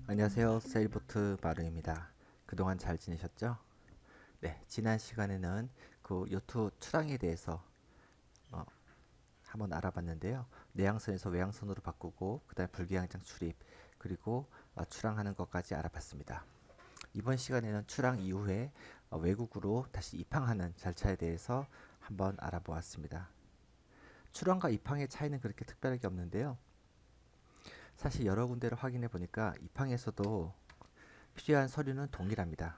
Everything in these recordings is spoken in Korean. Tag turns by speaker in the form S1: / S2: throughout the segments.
S1: 안녕하세요. 세일보트 마루입니다. 그동안 잘 지내셨죠? 네, 지난 시간에는 그 요트 출항에 대해서 어, 한번 알아봤는데요. 내양선에서 외양선으로 바꾸고 그다음에 불기양장 출입 그리고 출항하는 것까지 알아봤습니다. 이번 시간에는 출항 이후에 외국으로 다시 입항하는 절차에 대해서 한번 알아보았습니다. 출항과 입항의 차이는 그렇게 특별하게 없는데요. 사실 여러 군데를 확인해 보니까 입항에서도 필요한 서류는 동일합니다.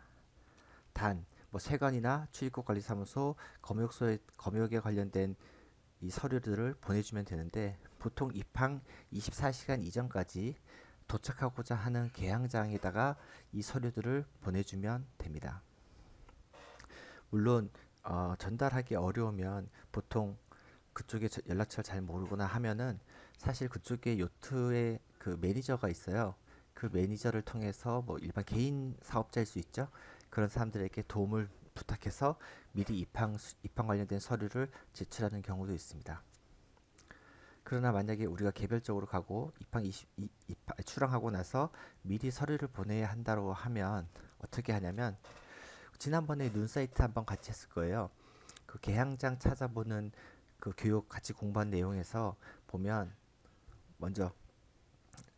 S1: 단, 뭐 세관이나 출입국 관리사무소, 검역에 관련된 이 서류들을 보내주면 되는데 보통 입항 24시간 이전까지 도착하고자 하는 개항장에다가 이 서류들을 보내주면 됩니다. 물론 전달하기 어려우면 보통 그쪽에 연락처를 잘 모르거나 하면은 사실 그쪽에 요트에 그 매니저가 있어요. 그 매니저를 통해서 뭐 일반 개인 사업자일 수 있죠. 그런 사람들에게 도움을 부탁해서 미리 입항 관련된 서류를 제출하는 경우도 있습니다. 그러나 만약에 우리가 개별적으로 가고 출항하고 나서 미리 서류를 보내야 한다고 하면 어떻게 하냐면 지난번에 눈 사이트 한번 같이 했을 거예요. 그 개항장 찾아보는 그 교육 같이 공부한 내용에서 보면 먼저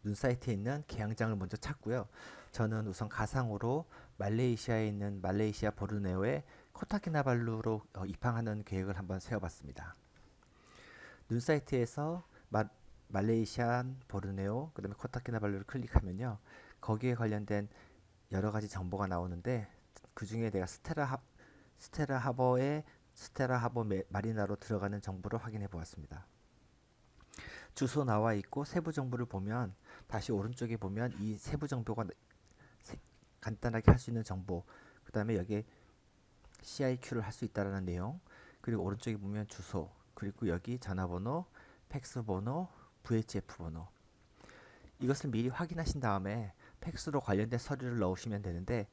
S1: 눈 사이트에 있는 개항장을 먼저 찾고요. 저는 우선 가상으로 말레이시아에 있는 말레이시아 보르네오의 코타키나발루로 입항하는 계획을 한번 세워봤습니다. 눈 사이트에서 말레이시아 보르네오 그다음에 코타키나발루를 클릭하면요. 거기에 관련된 여러 가지 정보가 나오는데 그 중에 내가 스테라 하버 마리나로 들어가는 정보를 확인해 보았습니다. 주소 나와 있고 세부 정보를 보면 다시 오른쪽에 보면 이 세부 정보가 간단하게 할 수 있는 정보, 그 다음에 여기에 CIQ를 할 수 있다라는 내용, 그리고 오른쪽에 보면 주소, 그리고 여기 전화번호, 팩스 번호, VHF 번호. 이것을 미리 확인하신 다음에 팩스로 관련된 서류를 넣으시면 되는데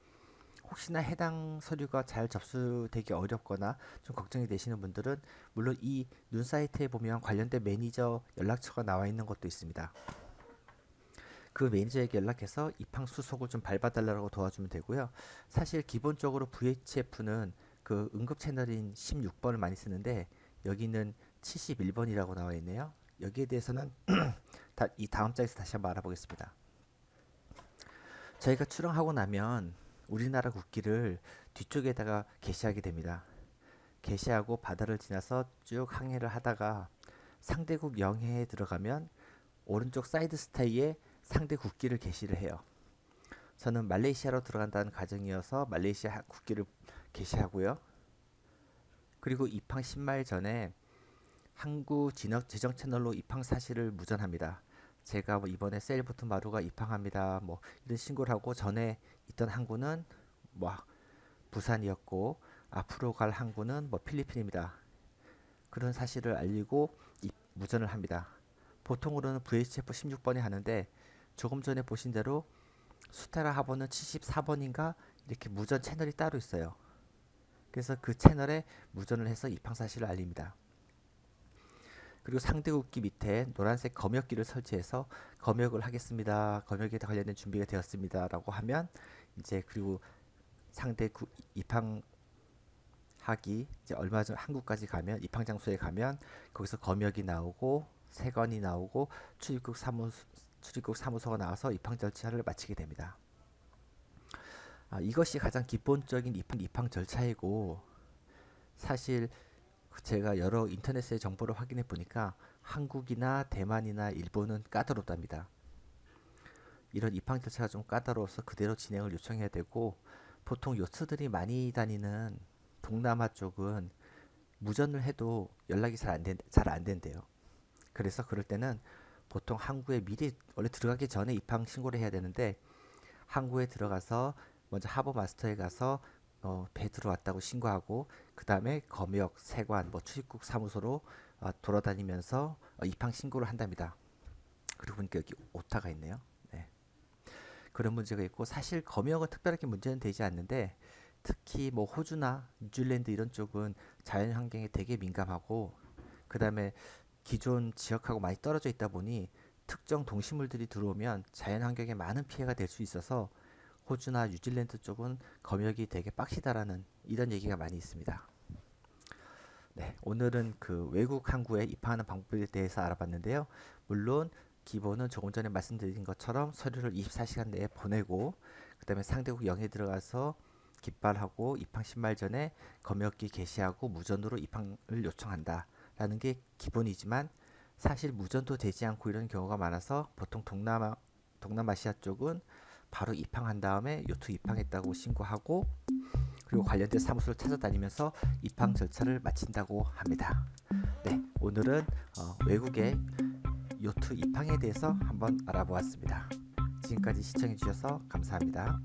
S1: 혹시나 해당 서류가 잘 접수되기 어렵거나 좀 걱정이 되시는 분들은 물론 이 눈 사이트에 보면 관련된 매니저 연락처가 나와 있는 것도 있습니다. 그 매니저에게 연락해서 입항 수속을 좀 밟아달라고 도와주면 되고요. 사실 기본적으로 VHF는 그 응급 채널인 16번을 많이 쓰는데 여기는 71번이라고 나와 있네요. 여기에 대해서는 이 다음 장에서 다시 한번 알아보겠습니다. 저희가 출항하고 나면 우리나라 국기를 뒤쪽에다가 게시하게 됩니다. 게시하고 바다를 지나서 쭉 항해를 하다가 상대국 영해에 들어가면 오른쪽 사이드 스타이에 상대 국기를 게시를 해요. 저는 말레이시아로 들어간다는 가정이어서 말레이시아 국기를 게시하고요. 그리고 입항 10마일 전에 항구 지정 채널로 입항 사실을 무전합니다. 제가 뭐 이번에 세일보트 마루가 입항합니다. 뭐 이런 신고를 하고 전에 있던 항구는 뭐 부산이었고 앞으로 갈 항구는 뭐 필리핀입니다. 그런 사실을 알리고 무전을 합니다. 보통으로는 VHF 16번이 하는데 조금 전에 보신 대로 수테라 하버는 74번인가 이렇게 무전 채널이 따로 있어요. 그래서 그 채널에 무전을 해서 입항 사실을 알립니다. 그리고 상대국기 밑에 노란색 검역기를 설치해서 검역을 하겠습니다. 검역에 관련된 준비가 되었습니다라고 하면 이제 그리고 입항 하기 이제 얼마 전 한국까지 가면 입항 장소에 가면 거기서 검역이 나오고 세관이 나오고 출입국 사무소가 나와서 입항 절차를 마치게 됩니다. 이것이 가장 기본적인 입항 절차이고 사실 제가 여러 인터넷의 정보를 확인해 보니까 한국이나 대만이나 일본은 까다롭답니다. 이런 입항 절차가 좀 까다로워서 그대로 진행을 요청해야 되고 보통 요트들이 많이 다니는 동남아 쪽은 무전을 해도 연락이 잘 안 된대요. 그래서 그럴 때는 보통 항구에 미리 원래 들어가기 전에 입항 신고를 해야 되는데 항구에 들어가서 먼저 하버 마스터에 가서 배 들어왔다고 신고하고 그 다음에 검역, 세관, 뭐 출입국 사무소로 돌아다니면서 입항 신고를 한답니다. 그리고 보니까 여기 오타가 있네요. 네. 그런 문제가 있고 사실 검역은 특별하게 문제는 되지 않는데 특히 뭐 호주나 뉴질랜드 이런 쪽은 자연 환경에 되게 민감하고 그 다음에 기존 지역하고 많이 떨어져 있다 보니 특정 동식물들이 들어오면 자연환경에 많은 피해가 될 수 있어서 호주나 뉴질랜드 쪽은 검역이 되게 빡시다라는 이런 얘기가 많이 있습니다. 네, 오늘은 그 외국 항구에 입항하는 방법에 대해서 알아봤는데요. 물론 기본은 조금 전에 말씀드린 것처럼 서류를 24시간 내에 보내고 그다음에 상대국 영해에 들어가서 깃발하고 입항 신말 전에 검역기 게시하고 무전으로 입항을 요청한다라는 게 기본이지만 사실 무전도 되지 않고 이런 경우가 많아서 보통 동남아시아 쪽은 바로 입항한 다음에 요트 입항했다고 신고하고 그리고 관련된 사무소를 찾아다니면서 입항 절차를 마친다고 합니다. 네, 오늘은 외국의 요트 입항에 대해서 한번 알아보았습니다. 지금까지 시청해 주셔서 감사합니다.